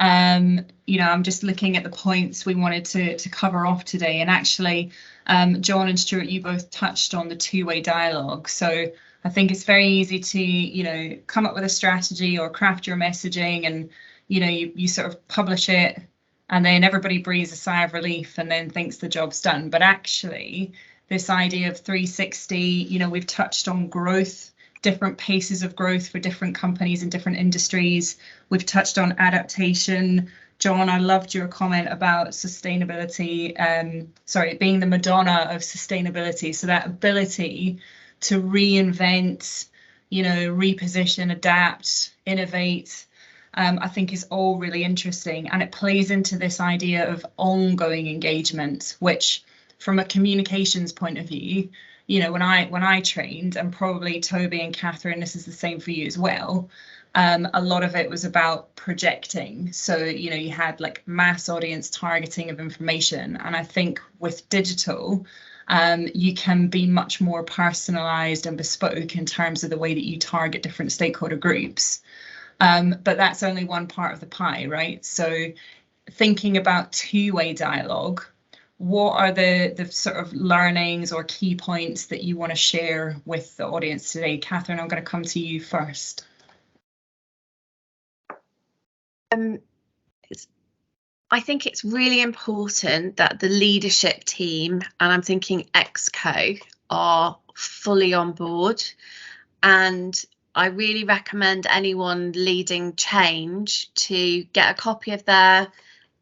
You know, I'm just looking at the points we wanted to cover off today, and actually, John and Stuart, you both touched on the two-way dialogue. So I think it's very easy to, you know, come up with a strategy or craft your messaging, and, you know, you sort of publish it, and then everybody breathes a sigh of relief and then thinks the job's done. But actually, this idea of 360, you know, we've touched on growth, different paces of growth for different companies in different industries. We've touched on adaptation. John, I loved your comment about sustainability, being the Madonna of sustainability. So that ability to reinvent, you know, reposition, adapt, innovate, I think is all really interesting. And it plays into this idea of ongoing engagement, which from a communications point of view, you know, when I trained, and probably Toby and Catherine, this is the same for you as well, a lot of it was about projecting. So, you know, you had like mass audience targeting of information. And I think with digital, you can be much more personalized and bespoke in terms of the way that you target different stakeholder groups. But that's only one part of the pie, right? So thinking about two-way dialogue, what are the sort of learnings or key points that you want to share with the audience today? Catherine, I'm going to come to you first. I think it's really important that the leadership team, and I'm thinking ExCo, are fully on board. And I really recommend anyone leading change to get a copy of their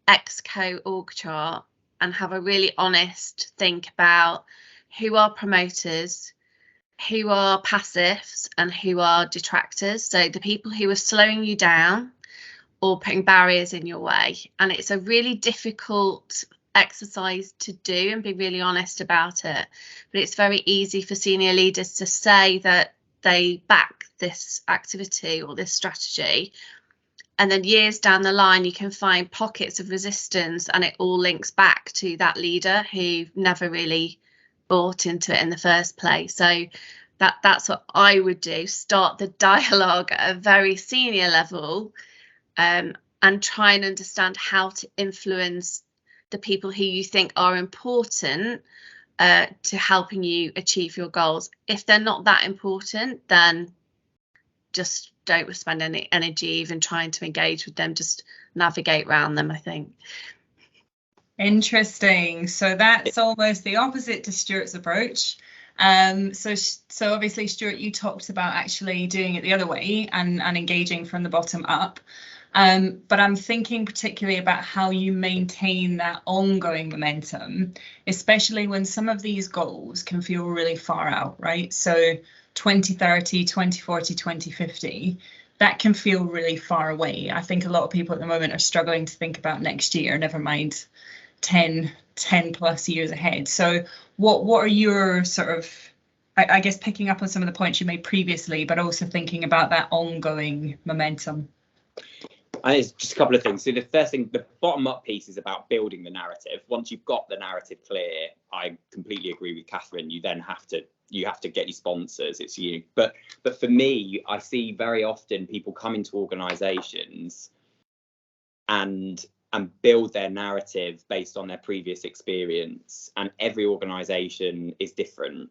ExCo org chart and have a really honest think about who are promoters, who are passives, and who are detractors. So the people who are slowing you down or putting barriers in your way. And it's a really difficult exercise to do and be really honest about it. But it's very easy for senior leaders to say that they back this activity or this strategy, and then years down the line you can find pockets of resistance, and it all links back to that leader who never really bought into it in the first place. So that's what I would do: start the dialogue at a very senior level, and try and understand how to influence the people who you think are important to helping you achieve your goals. If they're not that important, then just don't spend any energy even trying to engage with them. Just navigate around them, I think. Interesting. So that's almost the opposite to Stuart's approach. So obviously, Stuart, you talked about actually doing it the other way and engaging from the bottom up. But I'm thinking particularly about how you maintain that ongoing momentum, especially when some of these goals can feel really far out, right? So 2030, 2040, 2050, that can feel really far away. I think a lot of people at the moment are struggling to think about next year, never mind 10 plus years ahead. So what are your sort of, I guess, picking up on some of the points you made previously, but also thinking about that ongoing momentum? It's just a couple of things. So the first thing, the bottom up piece is about building the narrative. Once you've got the narrative clear, I completely agree with Catherine. You then have to get your sponsors. It's you. But for me, I see very often people come into organisations and build their narrative based on their previous experience. And every organisation is different.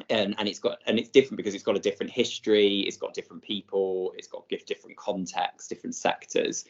And it's different because it's got a different history, it's got different people, it's got different contexts, different sectors.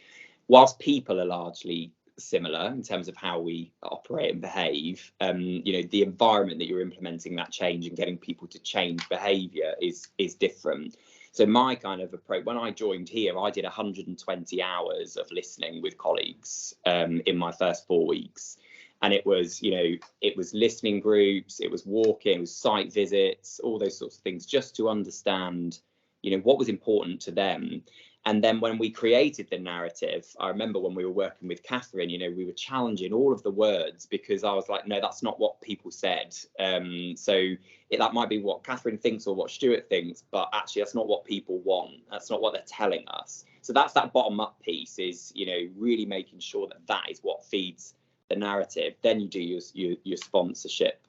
Whilst people are largely similar in terms of how we operate and behave, you know, the environment that you're implementing that change and getting people to change behaviour is different. So my kind of approach, when I joined here, I did 120 hours of listening with colleagues in my first 4 weeks. And it was, you know, it was listening groups, it was walking, it was site visits, all those sorts of things, just to understand, you know, what was important to them. And then when we created the narrative, I remember when we were working with Catherine, you know, we were challenging all of the words because I was like, no, that's not what people said. That might be what Catherine thinks or what Stuart thinks, but actually that's not what people want. That's not what they're telling us. So that's that bottom up piece, is, you know, really making sure that that is what feeds the narrative. Then you do your sponsorship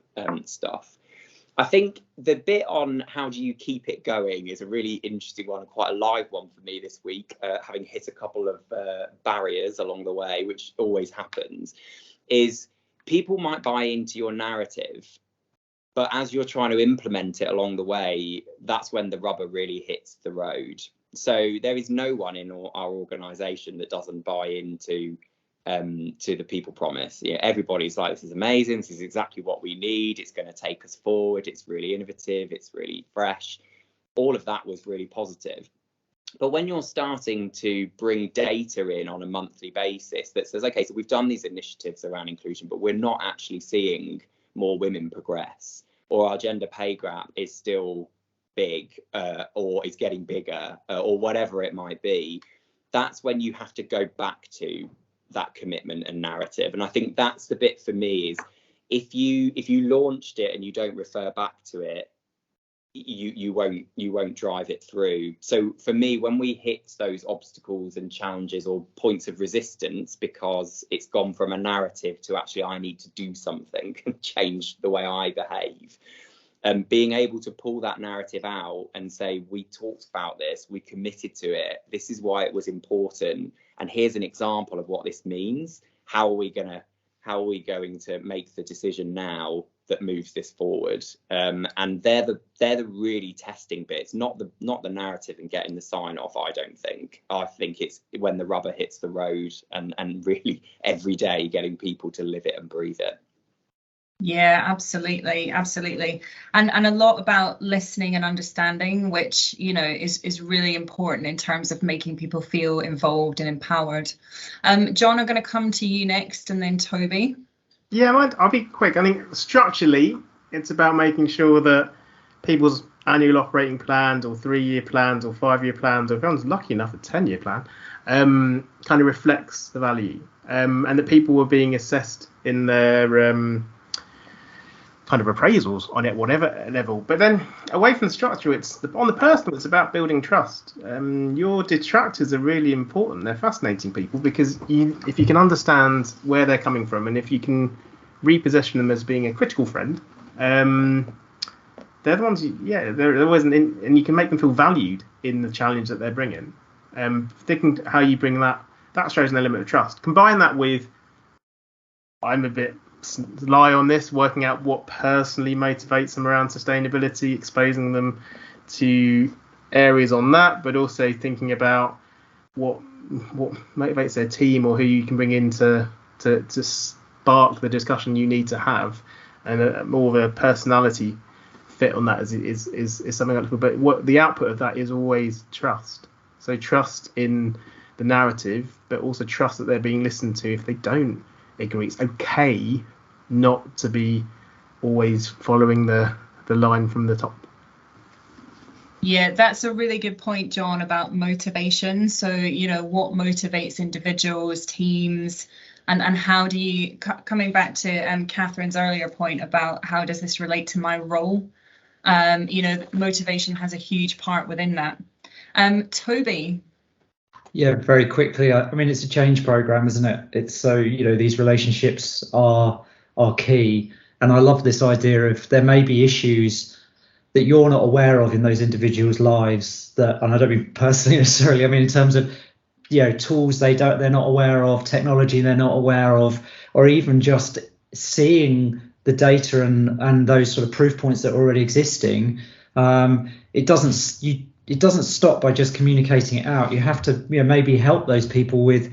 stuff. I think the bit on how do you keep it going is a really interesting one, and quite a live one for me this week, having hit a couple of barriers along the way, which always happens, is people might buy into your narrative, but as you're trying to implement it along the way, that's when the rubber really hits the road. So there is no one in our organisation that doesn't buy into to the people promise. Yeah, everybody's like, this is amazing, this is exactly what we need, it's going to take us forward, it's really innovative, it's really fresh. All of that was really positive. But when you're starting to bring data in on a monthly basis that says, okay, so we've done these initiatives around inclusion, but we're not actually seeing more women progress, or our gender pay gap is still big, or is getting bigger, or whatever it might be, that's when you have to go back to that commitment and narrative. And I think that's the bit for me, is if you launched it and you don't refer back to it, you won't drive it through. So for me, when we hit those obstacles and challenges or points of resistance, because it's gone from a narrative to actually I need to do something and change the way I behave, being able to pull that narrative out and say, we talked about this, we committed to it, this is why it was important, and here's an example of what this means. How are we going to make the decision now that moves this forward? And they're the really testing bits, not the narrative and getting the sign off. I think it's when the rubber hits the road, and really every day getting people to live it and breathe it. Yeah, absolutely. And a lot about listening and understanding, which, you know, is really important in terms of making people feel involved and empowered. John, I'm going to come to you next, and then Toby. Yeah, I'll be quick. I think structurally, it's about making sure that people's annual operating plans, or 3-year plans, or 5-year plans, or if anyone's lucky enough, a 10-year plan, kind of reflects the value, and that people were being assessed in their kind of appraisals on it, whatever level. But then away from the structure, on the personal, it's about building trust. Your detractors are really important. They're fascinating people, because if you can understand where they're coming from, and if you can reposition them as being a critical friend, they're the ones, they're always and you can make them feel valued in the challenge that they're bringing. Thinking how you bring that shows an element of trust. Combine that with, I'm a bit lie on this, working out what personally motivates them around sustainability, exposing them to areas on that, but also thinking about what motivates their team, or who you can bring in to spark the discussion you need to have, and more of a personality fit on that is something else. But what the output of that is always trust. So trust in the narrative, but also trust that they're being listened to. If they don't agree, it's okay not to be always following the line from the top. Yeah, that's a really good point, John, about motivation. So, you know, what motivates individuals, teams, and how do you, coming back to Catherine's earlier point about how does this relate to my role? You know, motivation has a huge part within that. Toby. Yeah, very quickly. I mean, it's a change program, isn't it? It's so, you know, these relationships are key. And I love this idea of there may be issues that you're not aware of in those individuals' lives, that, and I don't mean personally necessarily, I mean in terms of, you know, tools they're not aware of, technology they're not aware of, or even just seeing the data and those sort of proof points that are already existing. It doesn't stop by just communicating it out. You have to, you know, maybe help those people with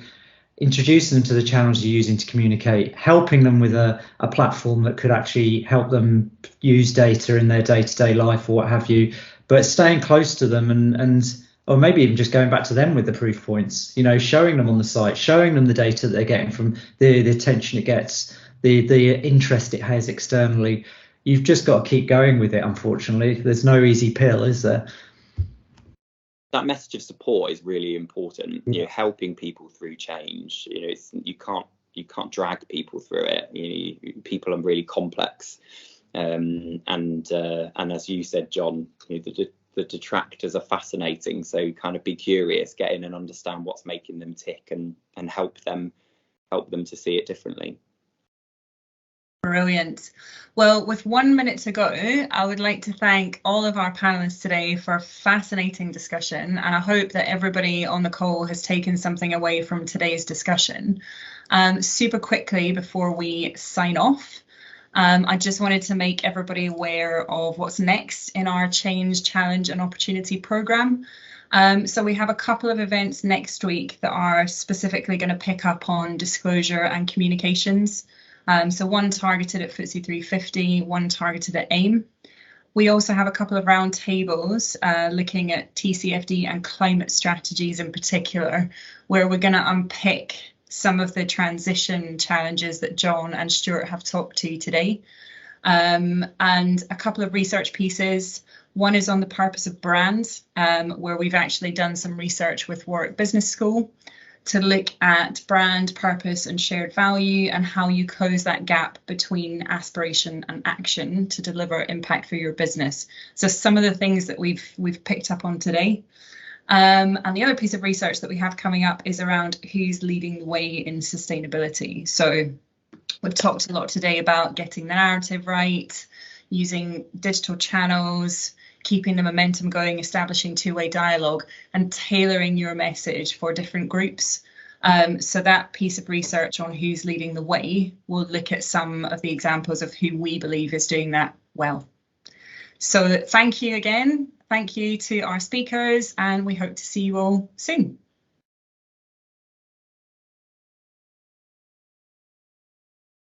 introducing them to the channels you're using to communicate, helping them with a platform that could actually help them use data in their day-to-day life or what have you, but staying close to them and or maybe even just going back to them with the proof points, you know, showing them on the site, showing them the data that they're getting from the attention it gets, the interest it has externally. You've just got to keep going with it, unfortunately. There's no easy pill, is there? That message of support is really important. You know, helping people through change. You know, you can't drag people through it. You know, people are really complex, and as you said, John, you know, the detractors are fascinating. So kind of be curious, get in and understand what's making them tick, and help them to see it differently. Brilliant. Well, with 1 minute to go, I would like to thank all of our panelists today for a fascinating discussion, and I hope that everybody on the call has taken something away from today's discussion. Super quickly before we sign off, I just wanted to make everybody aware of what's next in our Change, Challenge and Opportunity programme. So we have a couple of events next week that are specifically going to pick up on disclosure and communications. So one targeted at FTSE 350, one targeted at AIM. We also have a couple of round tables looking at TCFD and climate strategies in particular, where we're going to unpick some of the transition challenges that John and Stuart have talked to today. And a couple of research pieces. One is on the purpose of brands, where we've actually done some research with Warwick Business School to look at brand, purpose and shared value and how you close that gap between aspiration and action to deliver impact for your business. So some of the things that we've picked up on today. And the other piece of research that we have coming up is around who's leading the way in sustainability. So we've talked a lot today about getting the narrative right, using digital channels, keeping the momentum going, establishing two-way dialogue and tailoring your message for different groups. So that piece of research on who's leading the way will look at some of the examples of who we believe is doing that well. So thank you again. Thank you to our speakers, and we hope to see you all soon.